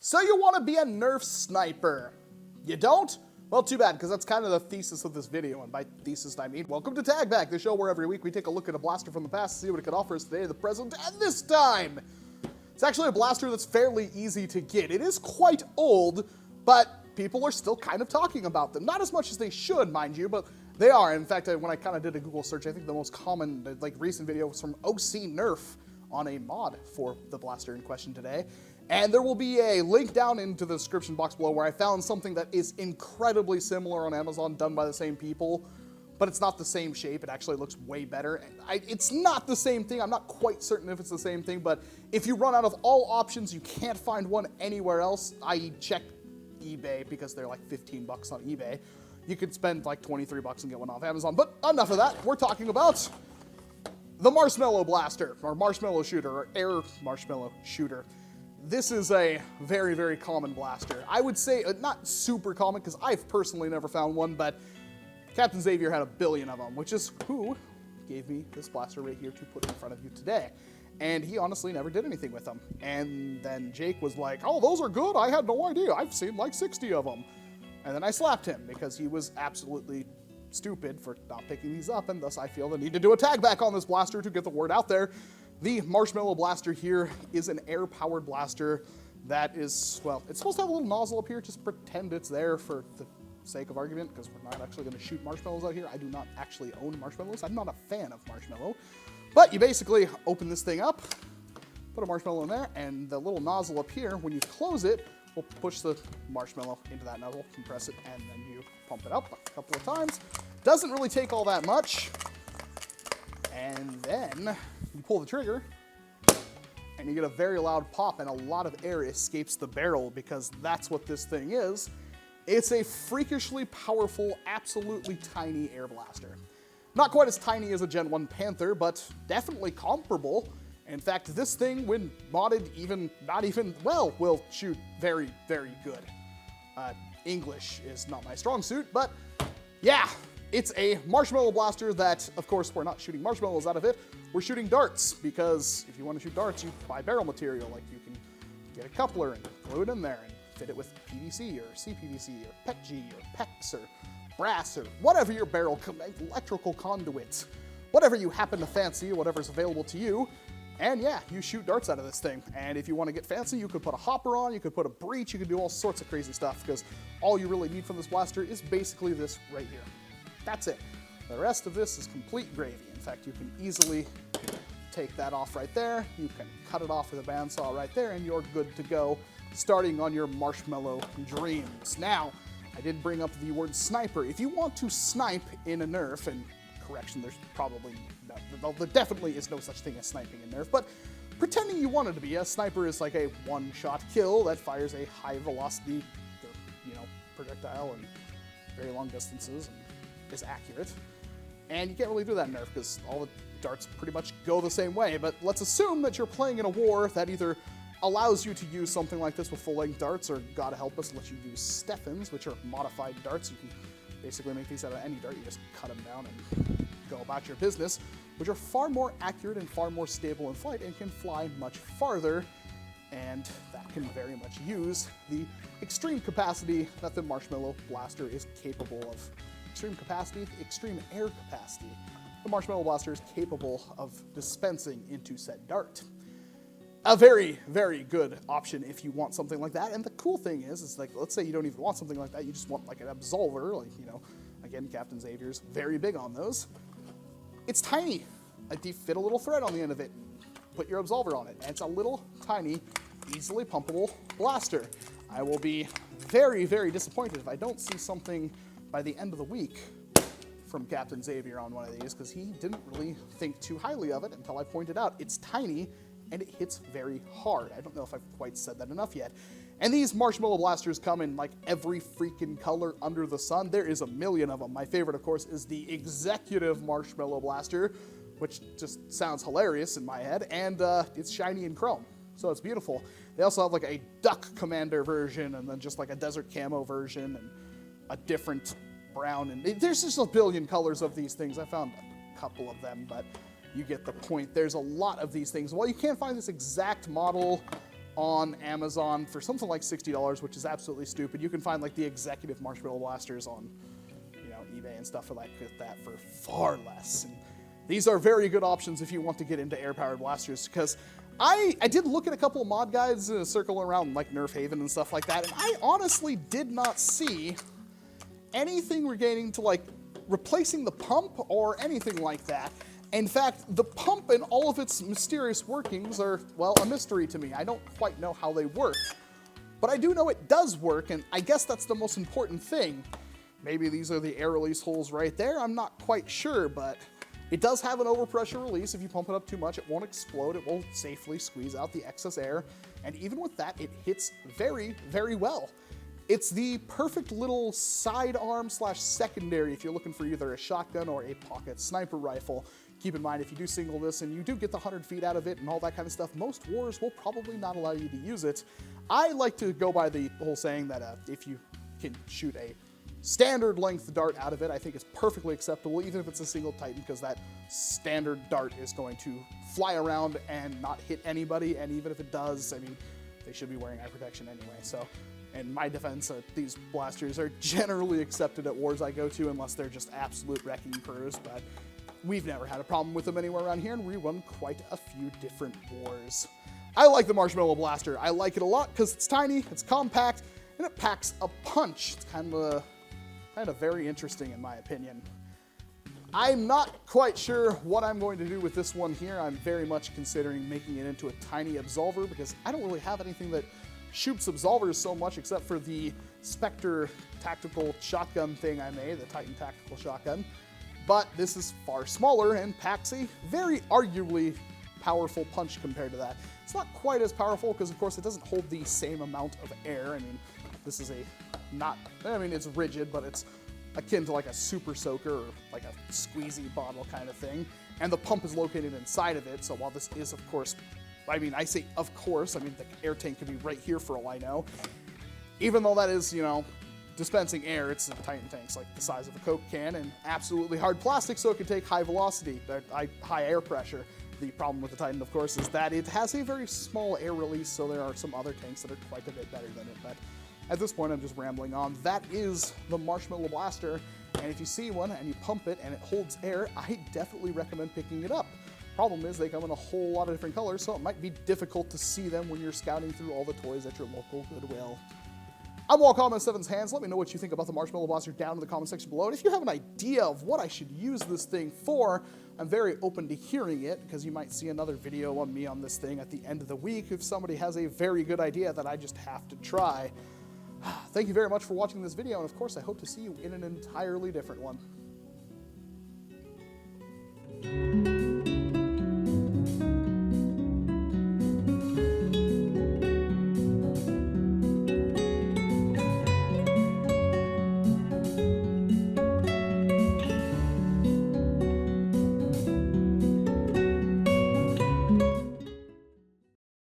So you want to be a Nerf sniper? You don't? Well, too bad, because that's kind of the thesis of this video, and by thesis I mean, welcome to Tag Back, the show where every week we take a look at a blaster from the past to see what it could offer us today, the present, and this time! It's actually a blaster that's fairly easy to get. It is quite old, but people are still kind of talking about them. Not as much as they should, mind you, but they are. In fact, when I kind of did a Google search, I think the most common, recent video was from OC Nerf on a mod for the blaster in question today. And there will be a link down into the description box below where I found something that is incredibly similar on Amazon, done by the same people, but it's not the same shape. It actually looks way better. It's not the same thing. I'm not quite certain if it's the same thing, but if you run out of all options, you can't find one anywhere else, i.e. check eBay, because they're like 15 bucks on eBay. You could spend like 23 bucks and get one off Amazon, but enough of that. We're talking about the Marshmallow Blaster, or Marshmallow Shooter, or Air Marshmallow Shooter. This is a very, very common blaster. I would say not super common, because I've personally never found one, but Captain Xavier had a billion of them, which is who gave me this blaster right here to put in front of you today. And he honestly never did anything with them. And then Jake was like, oh, those are good? I had no idea. I've seen like 60 of them. And then I slapped him because he was absolutely stupid for not picking these up, and thus I feel the need to do a tag back on this blaster to get the word out there. The Marshmallow Blaster here is an air-powered blaster that is, well, it's supposed to have a little nozzle up here. Just pretend it's there for the sake of argument, because we're not actually going to shoot marshmallows out here. I do not actually own marshmallows. I'm not a fan of marshmallow. But you basically open this thing up, put a marshmallow in there, and the little nozzle up here, when you close it, will push the marshmallow into that nozzle, compress it, and then you pump it up a couple of times. Doesn't really take all that much. And then you pull the trigger, and you get a very loud pop, and a lot of air escapes the barrel, because that's what this thing is. It's a freakishly powerful, absolutely tiny air blaster. Not quite as tiny as a Gen 1 Panther, but definitely comparable. In fact, this thing, when modded, will shoot very, very good. English is not my strong suit, but yeah, it's a marshmallow blaster that, of course, we're not shooting marshmallows out of it. We're shooting darts, because if you want to shoot darts, you buy barrel material. Like, you can get a coupler and glue it in there and fit it with PVC or CPVC or PETG or PEX or brass or whatever your barrel, electrical conduit, whatever you happen to fancy, whatever's available to you. And yeah, you shoot darts out of this thing. And if you want to get fancy, you could put a hopper on, you could put a breech, you could do all sorts of crazy stuff, because all you really need from this blaster is basically this right here. That's it. The rest of this is complete gravy. In fact, you can easily take that off right there. You can cut it off with a bandsaw right there, and you're good to go, starting on your marshmallow dreams. Now, I did bring up the word sniper. If you want to snipe in a Nerf, and correction, there definitely is no such thing as sniping in Nerf, but pretending you want it to be, a sniper is like a one-shot kill that fires a high-velocity, projectile and very long distances and is accurate. And you can't really do that in Nerf, because all the darts pretty much go the same way. But let's assume that you're playing in a war that either allows you to use something like this with full-length darts, or, God help us, lets you use Stephens, which are modified darts. You can basically make these out of any dart. You just cut them down and go about your business, which are far more accurate and far more stable in flight and can fly much farther. And that can very much use the extreme capacity that the Marshmallow Blaster is capable of. Extreme capacity, extreme air capacity. The Marshmallow Blaster is capable of dispensing into said dart. A very, very good option if you want something like that. And the cool thing is like, let's say you don't even want something like that, you just want like an absolver, again, Captain Xavier's very big on those. It's tiny. You fit a little thread on the end of it, put your absolver on it, and it's a little tiny, easily pumpable blaster. I will be very, very disappointed if I don't see something by the end of the week from Captain Xavier on one of these, because he didn't really think too highly of it until I pointed out it's tiny and it hits very hard. I don't know if I've quite said that enough yet. And these Marshmallow Blasters come in like every freaking color under the sun. There is a million of them. My favorite, of course, is the Executive Marshmallow Blaster, which just sounds hilarious in my head, and it's shiny and chrome, so it's beautiful. They also have like a Duck Commander version, and then just like a Desert Camo version, and a different brown, and there's just a billion colors of these things. I found a couple of them, but you get the point. There's a lot of these things. While you can't find this exact model on Amazon for something like $60, which is absolutely stupid. You can find like the executive Marshmallow blasters on, you know, eBay and stuff like that for far less. And these are very good options if you want to get into air-powered blasters, because I did look at a couple of mod guides in a circle around like Nerf Haven and stuff like that, and I honestly did not see anything relating to like replacing the pump or anything like that. In fact, the pump and all of its mysterious workings are, well, a mystery to me. I don't quite know how they work, but I do know it does work, and I guess that's the most important thing. Maybe these are the air release holes right there, I'm not quite sure, but it does have an overpressure release. If you pump it up too much, it won't explode. It will safely squeeze out the excess air, and even with that, it hits very, very well. It's the perfect little sidearm slash secondary if you're looking for either a shotgun or a pocket sniper rifle. Keep in mind, if you do single this and you do get the 100 feet out of it and all that kind of stuff, most wars will probably not allow you to use it. I like to go by the whole saying that if you can shoot a standard length dart out of it, I think it's perfectly acceptable, even if it's a single Titan, because that standard dart is going to fly around and not hit anybody, and even if it does, I mean, they should be wearing eye protection anyway. So in my defense, these blasters are generally accepted at wars I go to, unless they're just absolute wrecking crews, but we've never had a problem with them anywhere around here, and we run quite a few different wars. I like the Marshmallow Blaster. I like it a lot because it's tiny, it's compact, and it packs a punch. It's kind of very interesting in my opinion. I'm not quite sure what I'm going to do with this one here. I'm very much considering making it into a tiny absolver because I don't really have anything that shoots absolvers so much except for the Spectre tactical shotgun thing I made, the Titan tactical shotgun. But this is far smaller and packs a very arguably powerful punch compared to that. It's not quite as powerful because, of course, it doesn't hold the same amount of air. I mean, this is it's rigid, but it's akin to like a super soaker or like a squeezy bottle kind of thing. And the pump is located inside of it, so while this is, of course, I say of course, the air tank could be right here for all I know. Even though that is, dispensing air, it's a Titan tank's like the size of a Coke can and absolutely hard plastic, so it can take high velocity, high air pressure. The problem with the Titan, of course, is that it has a very small air release, so there are some other tanks that are quite a bit better than it. But at this point, I'm just rambling on. That is the Marshmallow Blaster, and if you see one and you pump it and it holds air, I definitely recommend picking it up. Problem is, they come in a whole lot of different colors, so it might be difficult to see them when you're scouting through all the toys at your local Goodwill. I'm Walcom S7's Hands. Let me know what you think about the Marshmallow Blaster down in the comment section below. And if you have an idea of what I should use this thing for, I'm very open to hearing it, because you might see another video on me on this thing at the end of the week if somebody has a very good idea that I just have to try. Thank you very much for watching this video, and of course I hope to see you in an entirely different one.